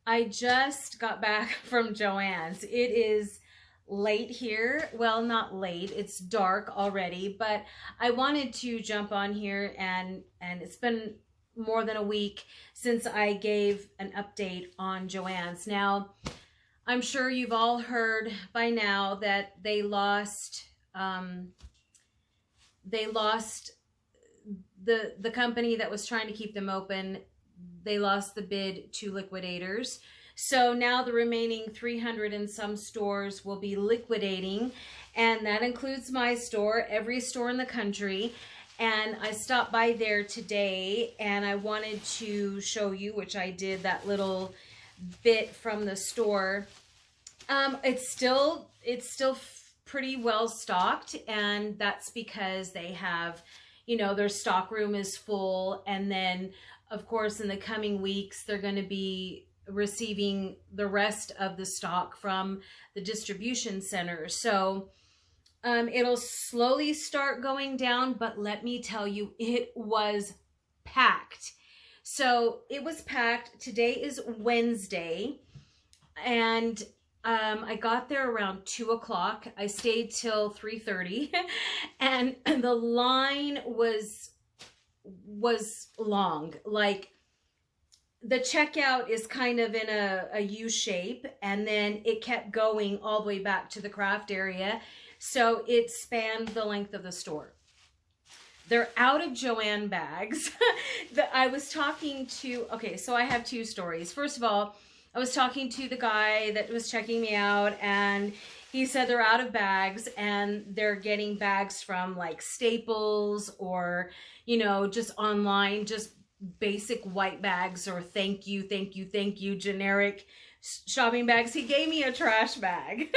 I just got back from Joann's. It is late here. Well, not late. It's dark already, but I wanted to jump on here and it's been more than a week since I gave an update on Joann's. Now, I'm sure you've all heard by now that they lost the company that was trying to keep them open. They lost the bid to liquidators. So now the remaining 300 and some stores will be liquidating, and that includes my store, every store in the country. And I stopped by there today and I wanted to show you, which I did, that little bit from the store. It's still pretty well stocked, and that's because they have, you know, their stock room is full, and then of course in the coming weeks they're going to be receiving the rest of the stock from the distribution center. So it'll slowly start going down, but let me tell you, it was packed. So it was packed. Today is Wednesday, and I got there around 2 o'clock. I stayed till 3:30, and the line was long. Like, the checkout is kind of in a U shape, and then it kept going all the way back to the craft area. So it spanned the length of the store. They're out of Joann bags. I was talking to, okay, so I have two stories. First of all, I was talking to the guy that was checking me out, and he said they're out of bags and they're getting bags from like Staples or, you know, just online, just basic white bags or thank you generic shopping bags. He gave me a trash bag.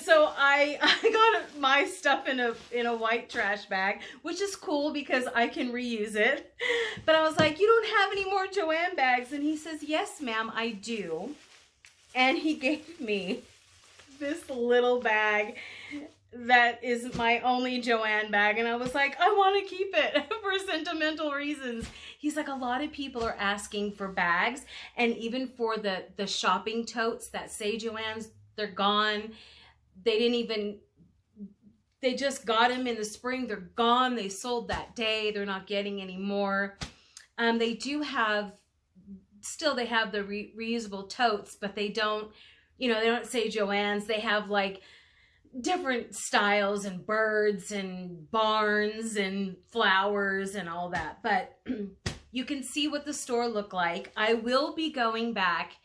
So I got my stuff in a white trash bag, which is cool because I can reuse it. But I was like, you don't have any more Joann bags? And he says, yes, ma'am, I do. And he gave me this little bag that is my only Joann bag, and I was like, I want to keep it for sentimental reasons. He's like, a lot of people are asking for bags, and even for the shopping totes that say Joann's, they're gone. They just got them in the spring. They're gone. They sold that day. They're not getting any more. They do have, still they have the reusable totes, but they don't, you know, they don't say Joann's. They have like different styles and birds and barns and flowers and all that. But you can see what the store looked like. I will be going back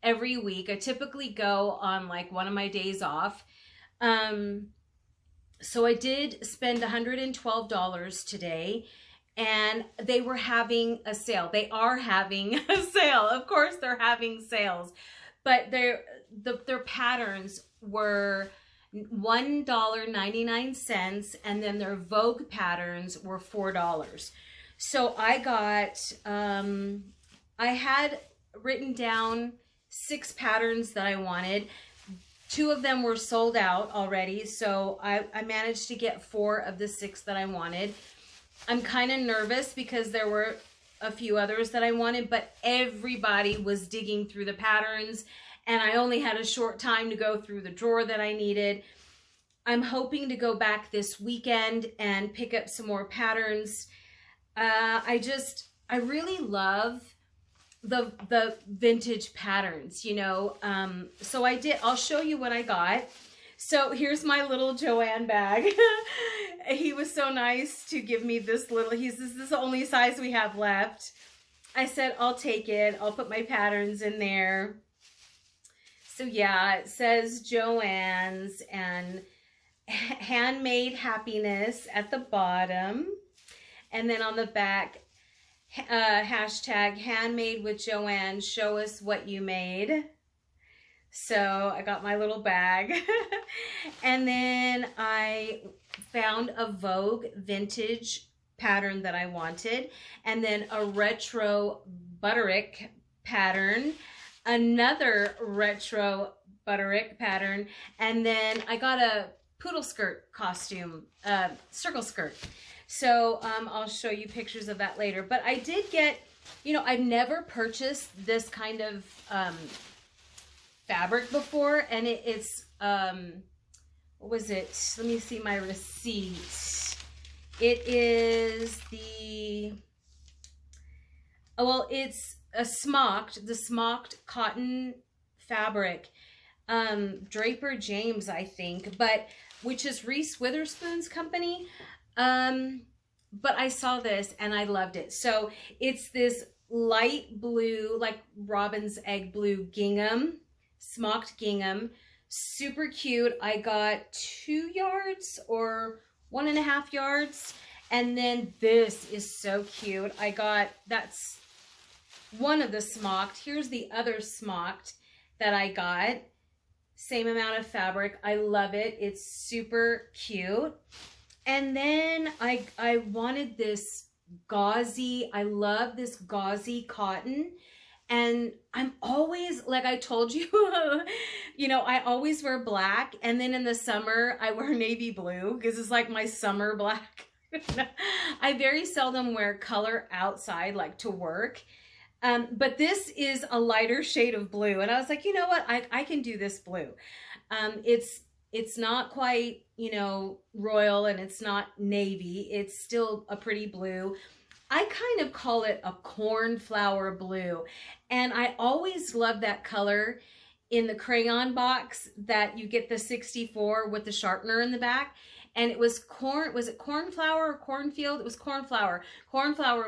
every week. I typically go on like one of my days off. So I did spend $112 today, and they were having a sale. They are having a sale. Of course they're having sales, but their patterns were $1.99, and then their Vogue patterns were $4. So I got, I had written down 6 patterns that I wanted. 2 of them were sold out already, so I managed to get 4 of the 6 that I wanted. I'm kind of nervous because there were a few others that I wanted, but everybody was digging through the patterns, and I only had a short time to go through the drawer that I needed. I'm hoping to go back this weekend and pick up some more patterns. I really love the vintage patterns, you know. So I'll show you what I got. So here's my little Joann bag. He was so nice to give me this little, this is the only size we have left. I said, I'll take it. I'll put my patterns in there. So yeah, it says Joann's and handmade happiness at the bottom. And then on the back, hashtag handmade with Joann, show us what you made. So I got my little bag. And then I found a Vogue vintage pattern that I wanted, and then a retro Butterick pattern, another retro Butterick pattern, and then I got a poodle skirt costume, circle skirt. So I'll show you pictures of that later. But I did get you know, I've never purchased this kind of fabric before, and it's what was it? Let me see my receipt. It is the, oh, well, it's a the smocked cotton fabric, Draper James, I think, but which is Reese Witherspoon's company. But I saw this and I loved it. So it's this light blue, like robin's egg blue gingham, smocked gingham, super cute. I got 2 yards or 1.5 yards. And then this is so cute. I got, that's one of the smocked. Here's the other smocked that I got. Same amount of fabric. I love it. It's super cute. And then I wanted this gauzy, I love this gauzy cotton. And I'm always, like I told you, you know, I always wear black. And then in the summer, I wear navy blue because it's like my summer black. I very seldom wear color outside, like to work. But this is a lighter shade of blue. And I was like, you know what? I can do this blue. It's not quite, you know, royal, and it's not navy. It's still a pretty blue. I kind of call it a cornflower blue. And I always love that color in the crayon box that you get the 64 with the sharpener in the back. And it was was it cornflower or cornfield? It was cornflower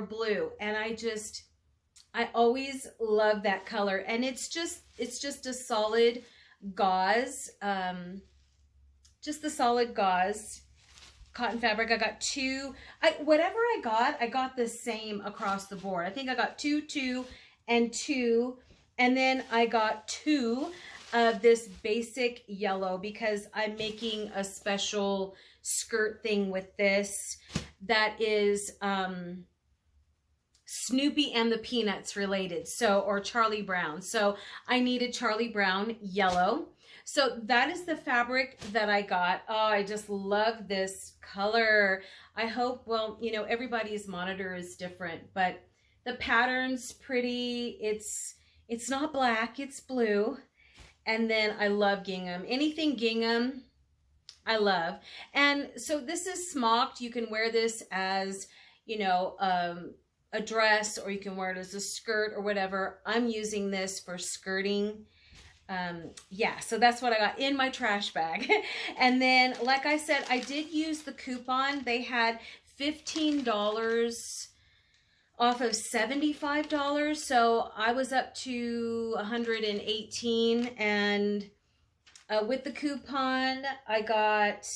blue. And I always love that color. And it's just a solid gauze, just the solid gauze cotton fabric. I got 2, whatever I got the same across the board. I think I got 2, 2, and 2. And then I got 2 of this basic yellow because I'm making a special skirt thing with this that is Snoopy and the Peanuts related, so, or Charlie Brown. So I needed Charlie Brown yellow. So that is the fabric that I got. Oh, I just love this color. I hope, well, you know, everybody's monitor is different, but the pattern's pretty. It's not black, it's blue. And then I love gingham. Anything gingham, I love. And so this is smocked. You can wear this as, you know, a dress, or you can wear it as a skirt or whatever. I'm using this for skirting. Yeah, so that's what I got in my trash bag. And then, like I said, I did use the coupon. They had $15 off of $75. So I was up to $118. And with the coupon, I got,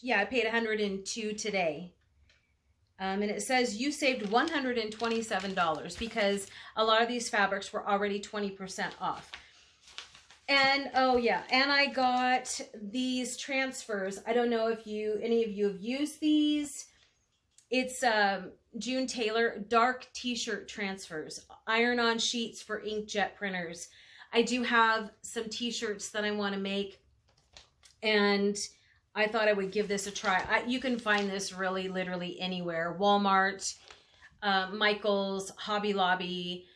yeah, I paid $102 today. And it says you saved $127 because a lot of these fabrics were already 20% off. And oh yeah, and I got these transfers. I don't know if any of you have used these. It's June Taylor dark t-shirt transfers, iron-on sheets for inkjet printers. I do have some t-shirts that I want to make, and I thought I would give this a try. You can find this really literally anywhere. Walmart, Michael's, Hobby Lobby,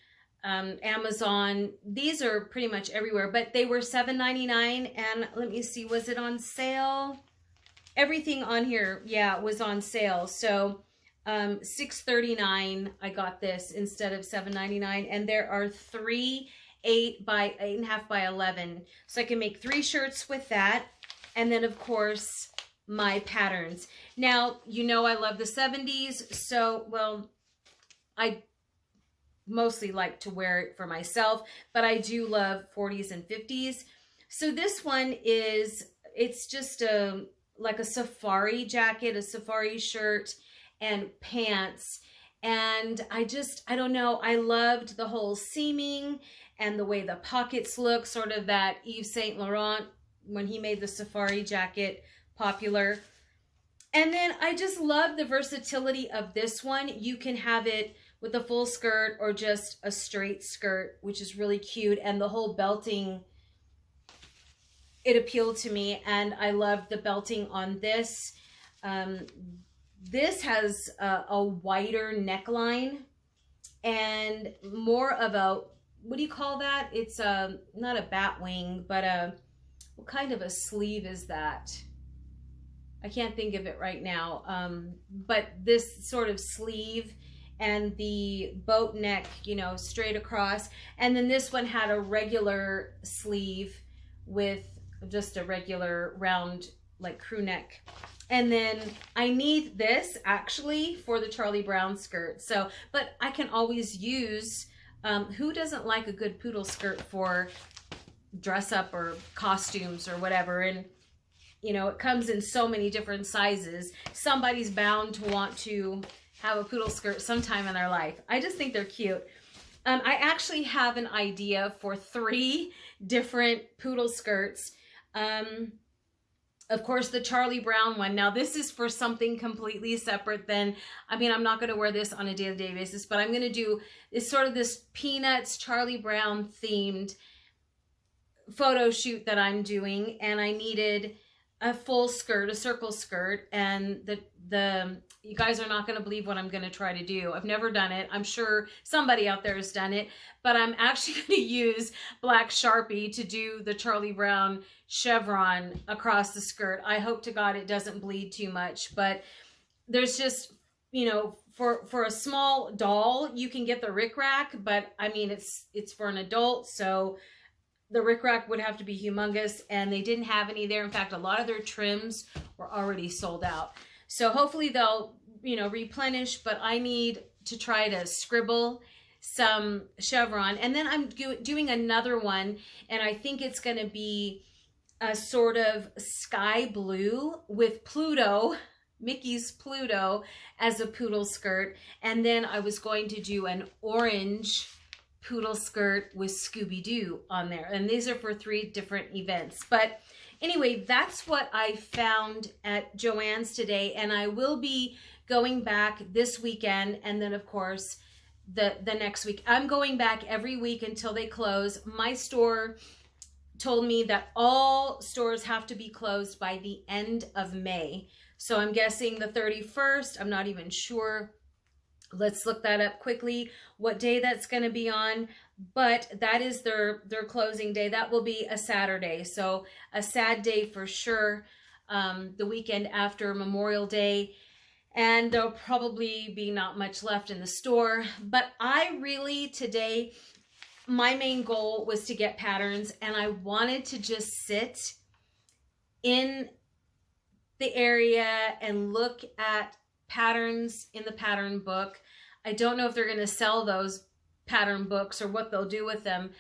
Amazon. These are pretty much everywhere, but they were $7.99. And let me see, was it on sale? Everything on here, yeah, was on sale. So $6.39 I got this instead of $7.99. And there are 3 8.5 by 11. So I can make 3 shirts with that. And then, of course, my patterns. Now, you know I love the 70s. So, well, I mostly like to wear it for myself. But I do love 40s and 50s. So this one is, it's just like a safari jacket, a safari shirt, and pants. And I don't know, I loved the whole seaming and the way the pockets look, sort of that Yves Saint Laurent when he made the safari jacket popular. And then I just love the versatility of this one. You can have it with a full skirt or just a straight skirt, which is really cute. And the whole belting, it appealed to me, and I love the belting on this. This has a wider neckline, and more of a, what do you call that? It's not a bat wing, but what kind of a sleeve is that? I can't think of it right now. But this sort of sleeve and the boat neck, you know, straight across. And then this one had a regular sleeve with just a regular round, like crew neck. And then I need this actually for the Charlie Brown skirt. So, but I can always use, who doesn't like a good poodle skirt for dress up or costumes or whatever? And you know, it comes in so many different sizes. Somebody's bound to want to have a poodle skirt sometime in their life. I just think they're cute. I actually have an idea for 3 different poodle skirts. Of course, the Charlie Brown one. Now, this is for something completely separate than, I mean, I'm not going to wear this on a day-to-day basis, but I'm going to do this sort of this Peanuts Charlie Brown themed photo shoot that I'm doing. And I needed a full skirt, a circle skirt, and you guys are not going to believe what I'm going to try to do. I've never done it. I'm sure somebody out there has done it, but I'm actually going to use black Sharpie to do the Charlie Brown chevron across the skirt. I hope to God it doesn't bleed too much, but there's just, you know, for a small doll, you can get the rickrack, but I mean, it's for an adult, so the rickrack would have to be humongous, and they didn't have any there. In fact, a lot of their trims were already sold out. So hopefully they'll, you know, replenish, but I need to try to scribble some chevron. And then I'm doing another one, and I think it's going to be a sort of sky blue with Pluto, Mickey's Pluto, as a poodle skirt. And then I was going to do an orange poodle skirt with Scooby-Doo on there. And these are for 3 different events. But anyway, that's what I found at Joann's today. And I will be going back this weekend. And then, of course, the next week. I'm going back every week until they close. My store told me that all stores have to be closed by the end of May. So I'm guessing the 31st. I'm not even sure. Let's look that up quickly, what day that's going to be on. But that is their closing day. That will be a Saturday. So a sad day for sure. The weekend after Memorial Day. And there'll probably be not much left in the store. But I really, today, my main goal was to get patterns. And I wanted to just sit in the area and look at patterns in the pattern book. I don't know if they're going to sell those pattern books or what they'll do with them.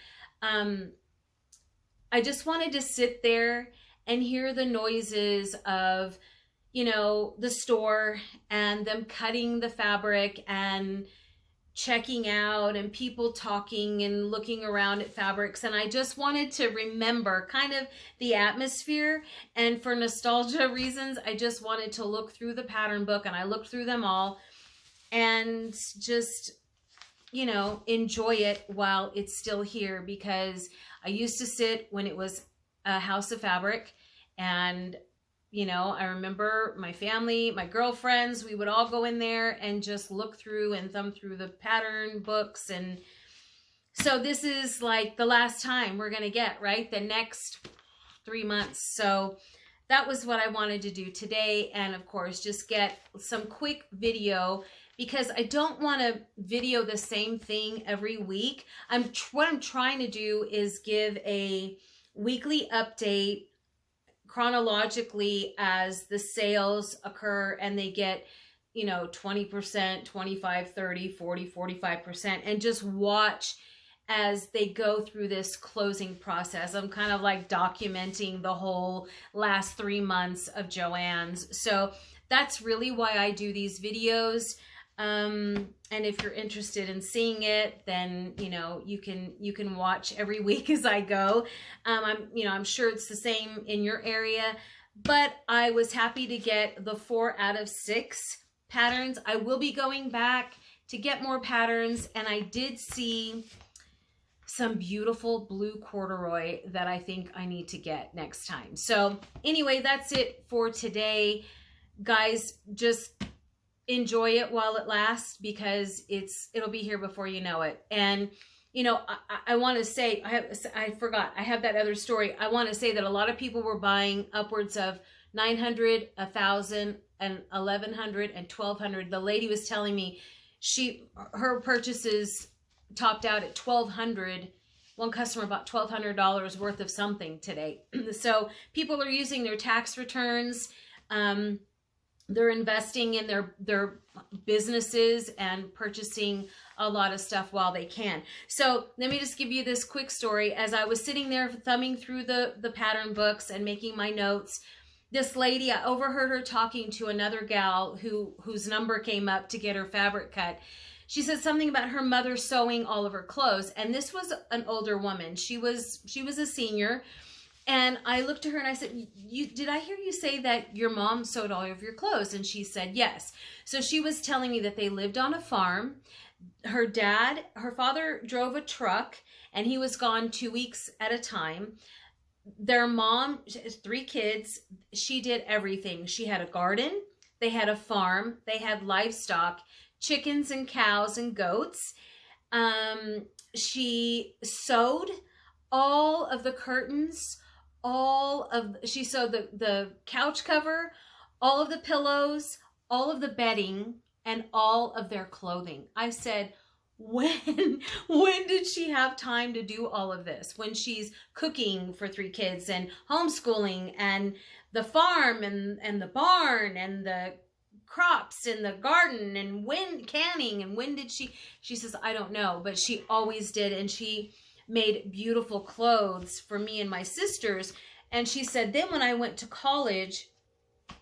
I just wanted to sit there and hear the noises of, you know, the store and them cutting the fabric and checking out and people talking and looking around at fabrics. And I just wanted to remember kind of the atmosphere, and for nostalgia reasons, I just wanted to look through the pattern book, and I looked through them all and just, you know, enjoy it while it's still here, because I used to sit when it was a house of fabric, and you know, I remember my family, my girlfriends, we would all go in there and just look through and thumb through the pattern books. And so this is like the last time we're going to get, right? The next 3 months. So that was what I wanted to do today. And of course, just get some quick video, because I don't want to video the same thing every week. What I'm trying to do is give a weekly update chronologically as the sales occur, and they get, you know, 20%, 25, 30, 40, 45%, and just watch as they go through this closing process. I'm kind of like documenting the whole last 3 months of Joann's. So that's really why I do these videos. And if you're interested in seeing it, then, you know, you can watch every week as I go. I'm sure it's the same in your area, but I was happy to get the 4 out of 6 patterns. I will be going back to get more patterns, and I did see some beautiful blue corduroy that I think I need to get next time. So anyway, that's it for today, guys. Just enjoy it while it lasts, because it'll be here before you know it. And you know, I want to say, I forgot, I have that other story. I want to say that a lot of people were buying upwards of 900, 1,000, and 1,100 and 1,200. The lady was telling me her purchases topped out at 1,200. One customer bought $1,200 worth of something today. So people are using their tax returns. They're investing in their businesses and purchasing a lot of stuff while they can. So let me just give you this quick story. As I was sitting there thumbing through the pattern books and making my notes, this lady, I overheard her talking to another gal whose number came up to get her fabric cut. She said something about her mother sewing all of her clothes. And this was an older woman. She was a senior. And I looked at her and I said, did I hear you say that your mom sewed all of your clothes? And she said, yes. So she was telling me that they lived on a farm. Her father drove a truck, and he was gone 2 weeks at a time. Their mom, 3 kids, she did everything. She had a garden, they had a farm, they had livestock, chickens and cows and goats. She sewed all of the curtains, she sewed the couch cover, all of the pillows, all of the bedding, and all of their clothing. I said, when did she have time to do all of this? When she's cooking for 3 kids and homeschooling and the farm and the barn and the crops in the garden and canning, and when did she says, I don't know, but she always did. And she made beautiful clothes for me and my sisters. And she said, then when I went to college,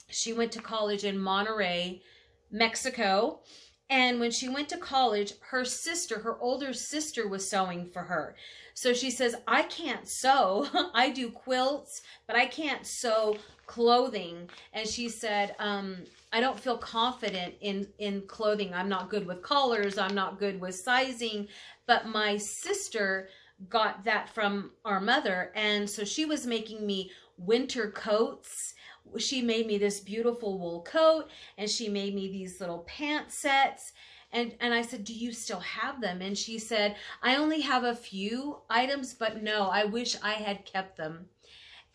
she went to college in Monterrey, Mexico. And when she went to college, her older sister was sewing for her. So she says, I can't sew. I do quilts, but I can't sew clothing. And she said, I don't feel confident in clothing. I'm not good with collars. I'm not good with sizing. But my sister got that from our mother. And so she was making me winter coats. She made me this beautiful wool coat, and she made me these little pant sets. And I said, do you still have them? And she said, I only have a few items, but no, I wish I had kept them.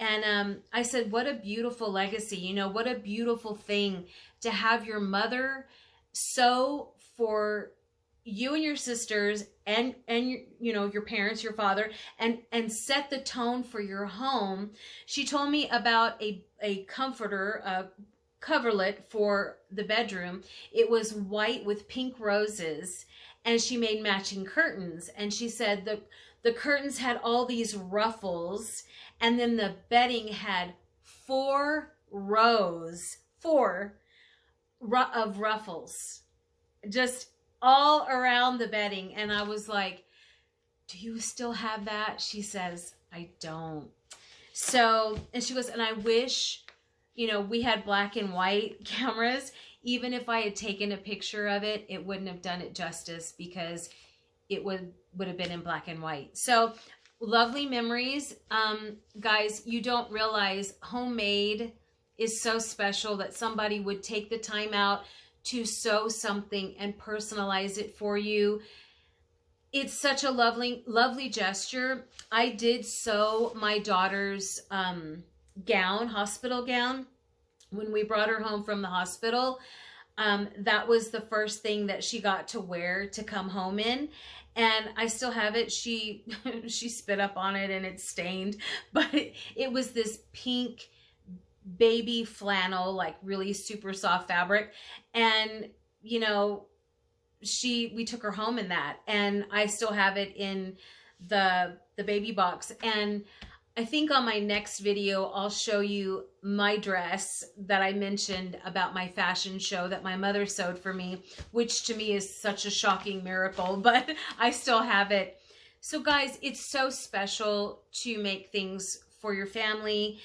And I said, what a beautiful legacy. You know, what a beautiful thing to have your mother sew for you and your sisters and you know, your parents, your father, and set the tone for your home. She told me about a comforter, a coverlet for the bedroom. It was white with pink roses, and she made matching curtains. And she said the curtains had all these ruffles, and then the bedding had 4 rows of ruffles, just all around the bedding. And I was like, do you still have that? She says, I don't. So, and she goes, and I wish, you know, we had black and white cameras. Even if I had taken a picture of it, it wouldn't have done it justice, because it would have been in black and white. So lovely memories. Guys, you don't realize homemade is so special, that somebody would take the time out to sew something and personalize it for you. It's such a lovely, lovely gesture. I did sew my daughter's gown, hospital gown, when we brought her home from the hospital. That was the first thing that she got to wear to come home in. And I still have it. She spit up on it and it's stained, but it was this pink baby flannel, like really super soft fabric. And, you know, we took her home in that, and I still have it in the baby box. And I think on my next video, I'll show you my dress that I mentioned about my fashion show that my mother sewed for me, which to me is such a shocking miracle, but I still have it. So guys, it's so special to make things for your family.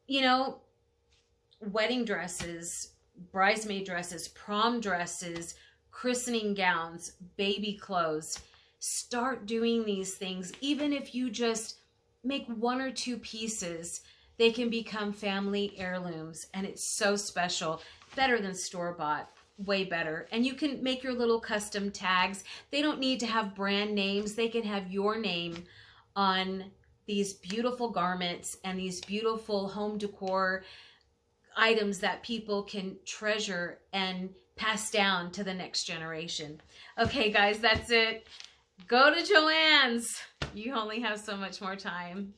You know, wedding dresses, bridesmaid dresses, prom dresses, christening gowns, baby clothes. Start doing these things. Even if you just make 1 or 2 pieces, they can become family heirlooms, and it's so special. Better than store-bought. way better. And you can make your little custom tags. They don't need to have brand names. They can have your name on these beautiful garments and these beautiful home decor items that people can treasure and pass down to the next generation. Okay, guys, that's it. Go to Joann's. You only have so much more time.